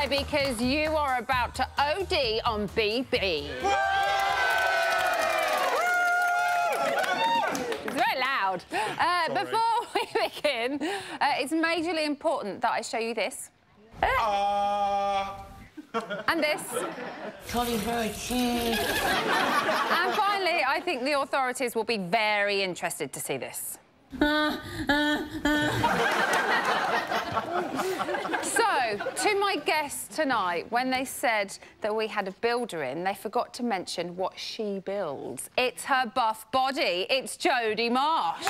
because you are about to OD on BB. It's very loud. Before we begin, it's majorly important that I show you this. And this. And finally, I think the authorities will be very interested to see this. So, to my guests tonight, when they said that we had a builder in, they forgot to mention what she builds. It's her buff body. It's Jodie Marsh.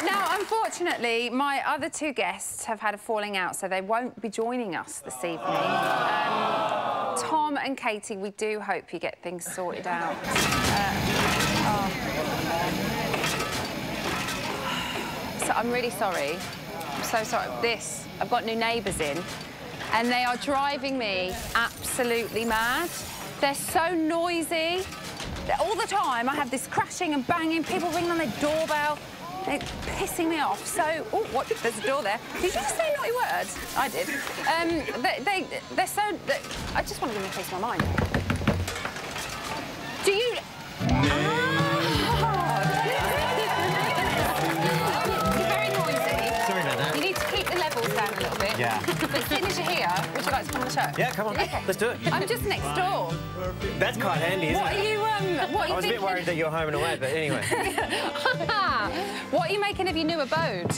Now, unfortunately, my other two guests have had a falling out, so they won't be joining us this evening. Tom and Katie, we do hope you get things sorted out. So I'm really sorry. I'm so sorry. I've got new neighbours in, and they are driving me absolutely mad. They're so noisy. All the time, I have this crashing and banging, people ringing on their doorbell. It's pissing me off. So, oh, what? There's a door there. Did you just say naughty words? I did. They're so... I just want to give them a piece of my mind. Do you... You're very noisy. Sorry about that. You need to keep the levels down a little bit. Yeah. But seeing as you're here, would you like to come on the show? Yeah, come on. Okay. Let's do it. I'm just next door. That's quite handy, isn't What it? are you, what are you I was a bit worried that you were home and away, but anyway. What are you making of your new abode?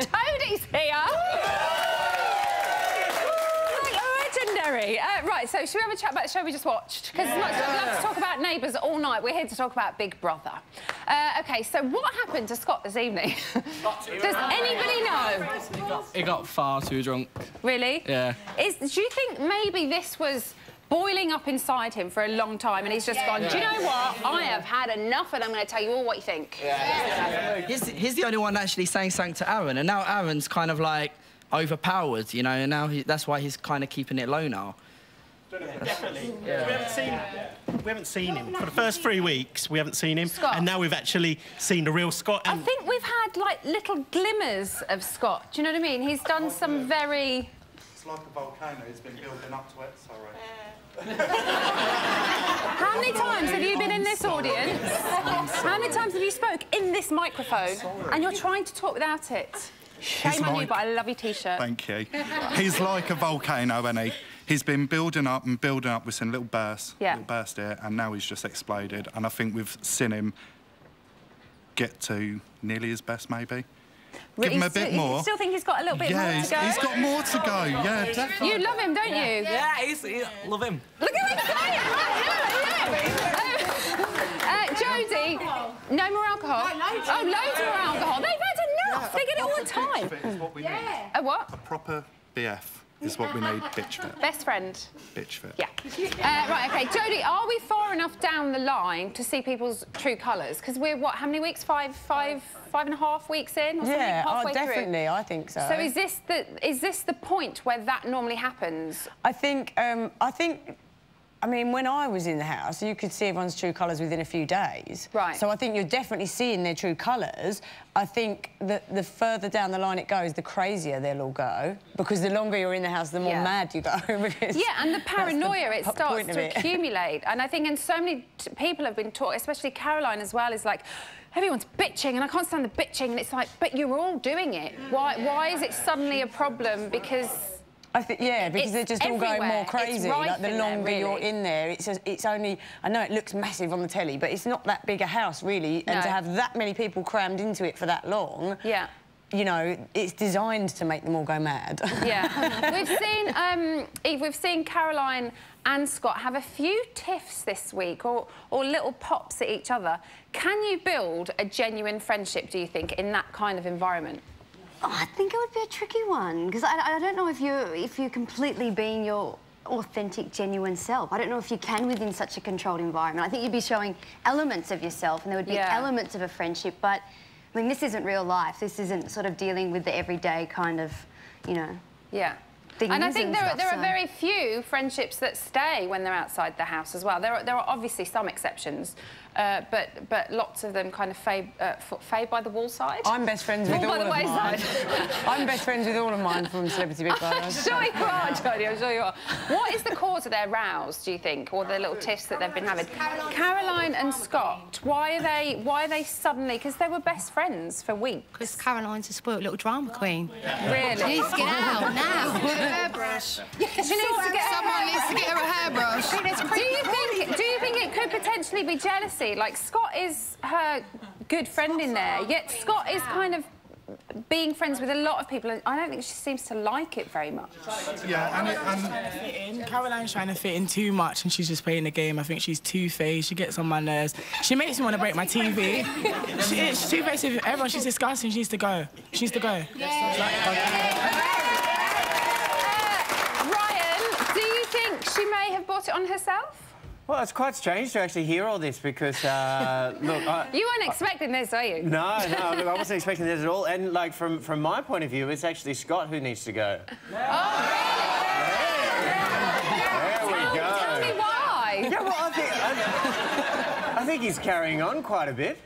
Toadie's here. Legendary. Right, so should we have a chat about the show we just watched? Because as much as I'd love to talk about Neighbours all night, we're here to talk about Big Brother. OK, so what happened to Scott this evening? Does anybody know? He got far too drunk. Really? Yeah. Do you think maybe this was boiling up inside him for a long time and he's just gone, do you know what? I have had enough and I'm going to tell you all what you think. He's the only one actually saying something to Aaron, and now Aaron's kind of, like, overpowered, you know, and now that's why he's kind of keeping it low now. Definitely. Yeah. We haven't seen him. For the first 3 weeks, we haven't seen him. Scott. And now we've actually seen the real Scott. I think we've had, like, little glimmers of Scott. Do you know what I mean? He's done some very... It's like a volcano. It's been building up to it, sorry. How many times have you been in this audience? How many times have you spoke in this microphone and you're trying to talk without it? Shame on you, but I love your T-shirt. Thank you. He's like a volcano, isn't he? He's been building up and building up with some little bursts, little burst here, and now he's just exploded. And I think we've seen him get to nearly his best, maybe. Give him a bit more. You still think he's got a little bit more to go? He's got more to go, yeah, definitely. You love him, don't you? Yeah, love him. Look at him saying it! Jodie, no more alcohol? Loads more alcohol. They've had enough. They get it all the time. Is what we need. A what? A proper BF is what we need, bitch fit. Best friend. Bitch fit. Yeah. Right, OK. Jodie, are we far enough down the line to see people's true colours? Because we're, what, how many weeks? Five and a half weeks in? Or yeah, halfway definitely, through? I think so. So is this the point where that normally happens? I think, I mean, when I was in the house, you could see everyone's true colours within a few days. Right. So I think you're definitely seeing their true colours. I think that the further down the line it goes, the crazier they'll all go. Because the longer you're in the house, the more mad you go. Yeah, and the paranoia, it starts to accumulate. And I think, and so many people have been taught, especially Caroline as well, is like, everyone's bitching, and I can't stand the bitching. And it's like, but you're all doing it. Why is it suddenly a problem? Because... I think, yeah, because they're just all going more crazy. Like, the longer you're in there, it's only... I know it looks massive on the telly, but it's not that big a house, really. And to have that many people crammed into it for that long... Yeah. You know, it's designed to make them all go mad. Yeah. Eve, we've seen Caroline and Scott have a few tiffs this week, or little pops at each other. Can you build a genuine friendship, do you think, in that kind of environment? Oh, I think it would be a tricky one, because I don't know if you're completely being your authentic, genuine self. I don't know if you can within such a controlled environment. I think you'd be showing elements of yourself and there would be elements of a friendship, but, I mean, this isn't real life. This isn't sort of dealing with the everyday kind of, you know... Yeah. And I think there are very few friendships that stay when they're outside the house as well. There are obviously some exceptions, but lots of them kind of fade by the wall side. I'm best friends with all of mine. I'm best friends with all of mine from Celebrity Big Brother. I'm sure you are, Jodie, I'm sure you are. What is the cause of their rows, do you think, or the little tiffs that they've been having? Caroline and Scott, why are they suddenly... Because they were best friends for weeks. Because Caroline's a spoilt little drama queen. Really? She needs to get out now. Hairbrush. She needs to get Someone needs to get her a hairbrush. Do you think it could potentially be jealousy? Like, Scott is her good friend in there, yet Scott is kind of being friends with a lot of people, and I don't think she seems to like it very much. Yeah, Caroline's trying to fit in too much, and she's just playing the game. I think she's two-faced. She gets on my nerves. She makes me want to break my TV. She's two-faced with everyone. She's disgusting. She needs to go. She needs to go. She may have brought it on herself? Well, it's quite strange to actually hear all this because, look... You weren't expecting this, are you? No, look, I wasn't expecting this at all. And, like, from my point of view, it's actually Scott who needs to go. Oh, There we go. Tell me why. Yeah, well, I think he's carrying on quite a bit.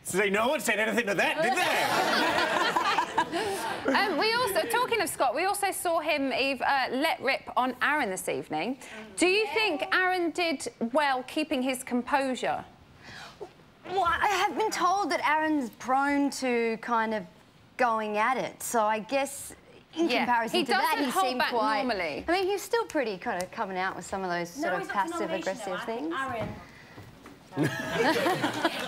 So no one said anything to that, did they? We also, talking of Scott, we also saw him let rip on Aaron this evening. Do you think Aaron did well keeping his composure? Well, I have been told that Aaron's prone to kind of going at it, so I guess in comparison to that, he seemed quite... normally. I mean, he's still pretty kind of coming out with some of those sort of passive-aggressive things. Aaron.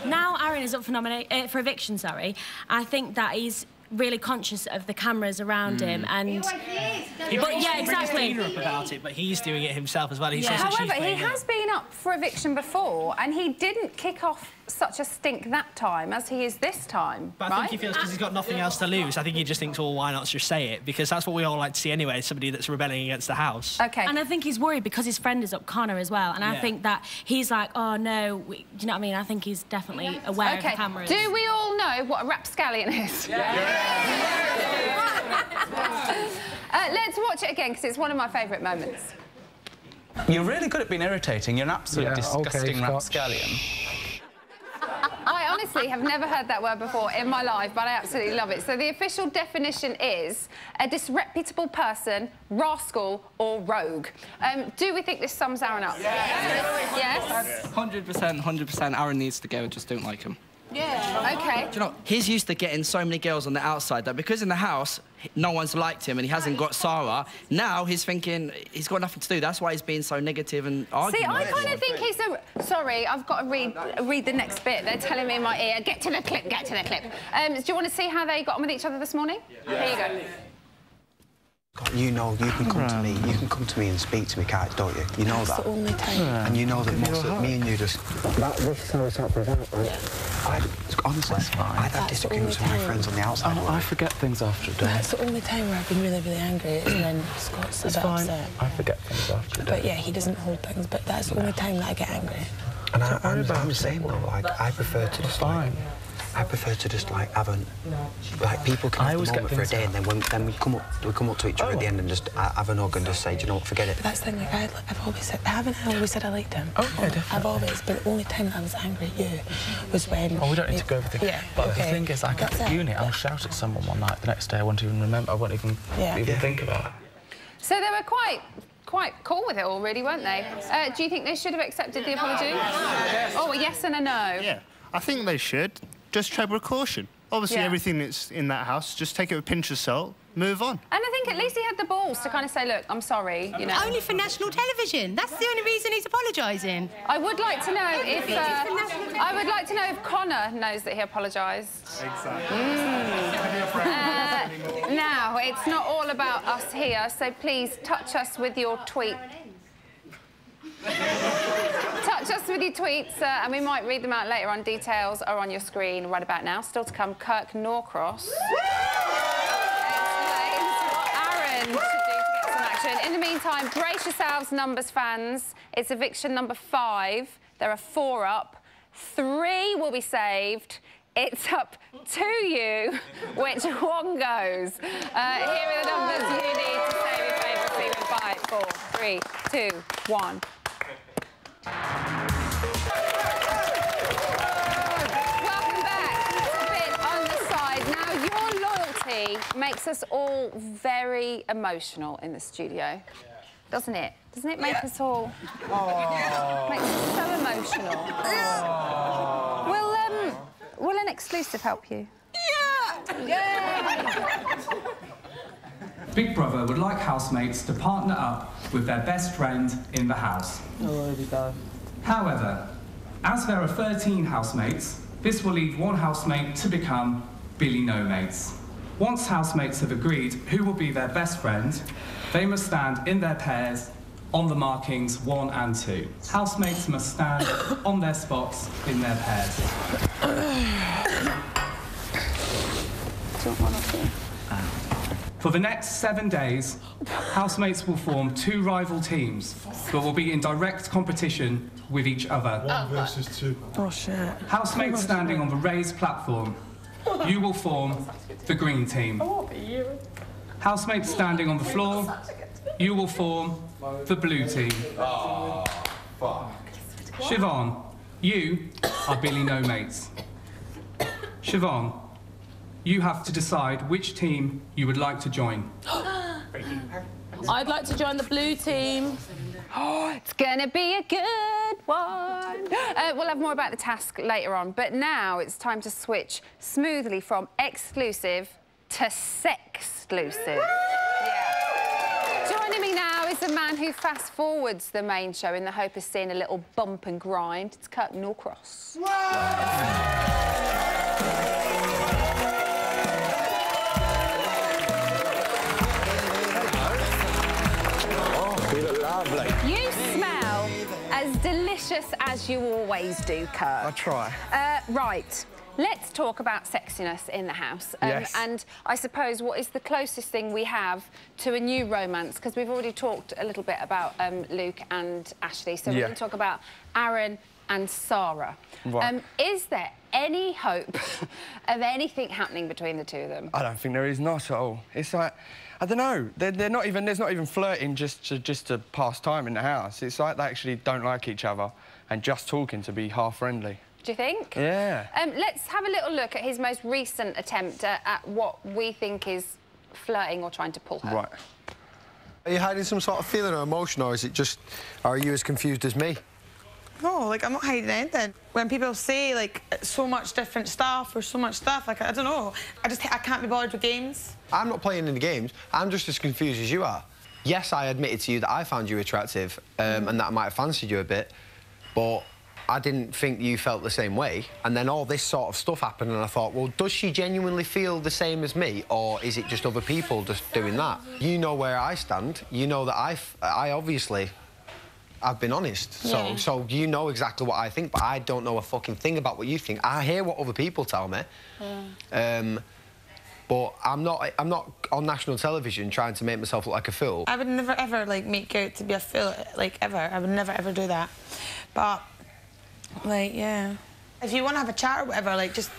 Now Aaron is up for eviction, sorry. I think that he's really conscious of the cameras around him, and yeah, exactly. About it, but he's doing it himself as well. However, he has been up for eviction before, and he didn't kick off such a stink that time as he is this time. But I think he feels because he's got nothing else to lose. I think he just thinks, well, why not just say it? Because that's what we all like to see anyway, somebody that's rebelling against the house. Okay. And I think he's worried because his friend is up, Connor, as well. And I think that he's like, oh, no, do you know what I mean? I think he's definitely aware of the cameras. Do we all know what a rapscallion is? Let's watch it again, because it's one of my favourite moments. You're really good at being irritating. You're an absolute disgusting rapscallion. I honestly have never heard that word before in my life, but I absolutely love it. So the official definition is a disreputable person, rascal or rogue. Do we think this sums Aaron up? Yes? 100%, Aaron needs to go. I just don't like him. Yeah. OK. Do you know, he's used to getting so many girls on the outside that because in the house, no one's liked him and he hasn't got Sarah, now he's thinking he's got nothing to do. That's why he's being so negative and arguing. See, I kind of think he's a... Sorry, I've got to read the next bit. They're telling me in my ear, get to the clip, get to the clip. Do you want to see how they got on with each other this morning? Here you go. You know, you can come to me. You can come to me and speak to me, don't you? You know that. That's the only time. And you know that most of me and you just. This is how it's up with that, right? Honestly, I've had disagreements with my friends on the outside. I forget things after a day. That's the only time where I've been really, really angry, and then Scott's a bit upset. I forget things after a day. But yeah, he doesn't hold things. But that's the only time that I get angry. And I'm the same though. Like I prefer to just like have a people can have the moment for a day, and then we come up to each other at the end and just have an hug and just say, do you know what, forget it. But that's the thing. Like I've always said, haven't I always said I liked him? Oh yeah, definitely. I've always. But the only time that I was angry at you was when. Oh, we don't need to go over the. Yeah. But the thing is, like at uni, I'll shout at someone one night. The next day, I won't even remember. I won't even think about it. So they were quite cool with it all, really, weren't they? Do you think they should have accepted the apology? Oh, a yes and a no. Yeah, I think they should. Just tread with caution. Obviously, everything that's in that house, just take it with a pinch of salt, move on. And I think at least he had the balls to kind of say, look, I'm sorry, you know. Only for national television. That's the only reason he's apologising. I would like to know if... I would like to know if Connor knows that he apologised. Exactly. Now, it's not all about us here, so please touch us with your tweet. Touch us with your tweets, and we might read them out later on. Details are on your screen right about now. Still to come, Kirk Norcross explains what Aaron should do to get some action. In the meantime, meantime, brace yourselves, numbers fans. It's eviction number 5. There are 4 up. 3 will be saved. It's up to you which one goes. Here are the numbers you need to save your favourite team in 5, 4, 3, 2, 1. Welcome back. It's a bit on the side. Now, your loyalty makes us all very emotional in the studio, doesn't it? Doesn't it make us all... Makes us so emotional. Will an exclusive help you? Yeah! Big Brother would like housemates to partner up with their best friend in the house. Oh, there we go. However, as there are 13 housemates, this will leave one housemate to become Billy No-Mates. Once housemates have agreed who will be their best friend, they must stand in their pairs on the markings 1 and 2. Housemates must stand on their spots in their pairs. For the next 7 days, housemates will form 2 rival teams, but will be in direct competition with each other. 1 versus 2. Oh, shit. Housemates standing on the raised platform, you will form the green team. Housemates standing on the floor, you will form the blue team. Oh, fuck. Siobhan, you are Billy No-Mates. Siobhan, you have to decide which team you would like to join. I'd like to join the blue team. Oh, it's gonna be a good one. We'll have more about the task later on, but now it's time to switch smoothly from exclusive to sex-clusive. Yeah. Joining me now is the man who fast-forwards the main show in the hope of seeing a little bump and grind. It's Curtin Norcross. You look lovely. You smell as delicious as you always do, Kurt. I try. Right. Let's talk about sexiness in the house. Yes. And I suppose what is the closest thing we have to a new romance? Because we've already talked a little bit about Luke and Ashley, so we can talk about Aaron and Sarah. Right. Is there any hope of anything happening between the two of them? I don't think there is, not at all. It's like, I don't know, they're not even, there's not even flirting just to pass time in the house. It's like they actually don't like each other and just talking to be half friendly. Do you think? Yeah. Let's have a little look at his most recent attempt at what we think is flirting or trying to pull her. Right. Are you hiding some sort of feeling or emotion, or is it just... Are you as confused as me? No, like, I'm not hiding anything. When people say, like, so much different stuff or so much stuff, like, I don't know. I can't be bothered with games. I'm not playing any games. I'm just as confused as you are. Yes, I admitted to you that I found you attractive and that I might have fancied you a bit, but I didn't think you felt the same way. And then all this sort of stuff happened and I thought, well, does she genuinely feel the same as me, or is it just other people just doing that? You know where I stand. You know that I obviously... I've been honest, Yeah. so you know exactly what I think, but I don't know a fucking thing about what you think. I hear what other people tell me, but I'm not on national television trying to make myself look like a fool. I would never, ever, like, make you out to be a fool, like, ever. I would never, ever do that. But, like, yeah. If you want to have a chat or whatever, like, just,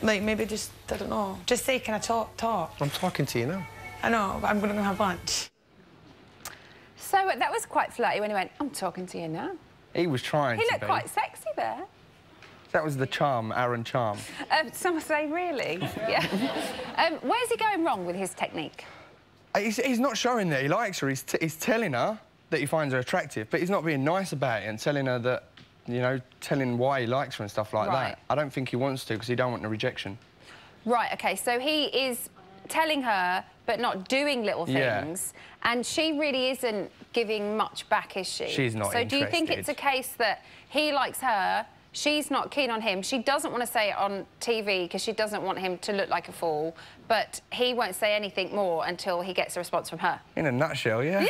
like, maybe just, I don't know, just say, can I talk? I'm talking to you now. I know, but I'm going to go have lunch. So that was quite flirty when he went, I'm talking to you now. He was trying to be. He looked quite sexy there. That was the charm, Aaron charm. Some say really. Yeah. Where's he going wrong with his technique? He's not showing that he likes her. He's telling her that he finds her attractive, but he's not being nice about it and telling her that, you know, telling why he likes her and stuff like that. I don't think he wants to because he don't want the rejection. Right, OK, so he is telling her but not doing little things, and she really isn't giving much back, is she? She's not So do you think it's a case that he likes her, she's not keen on him, she doesn't want to say it on TV because she doesn't want him to look like a fool, but he won't say anything more until he gets a response from her? In a nutshell, yeah. Yay!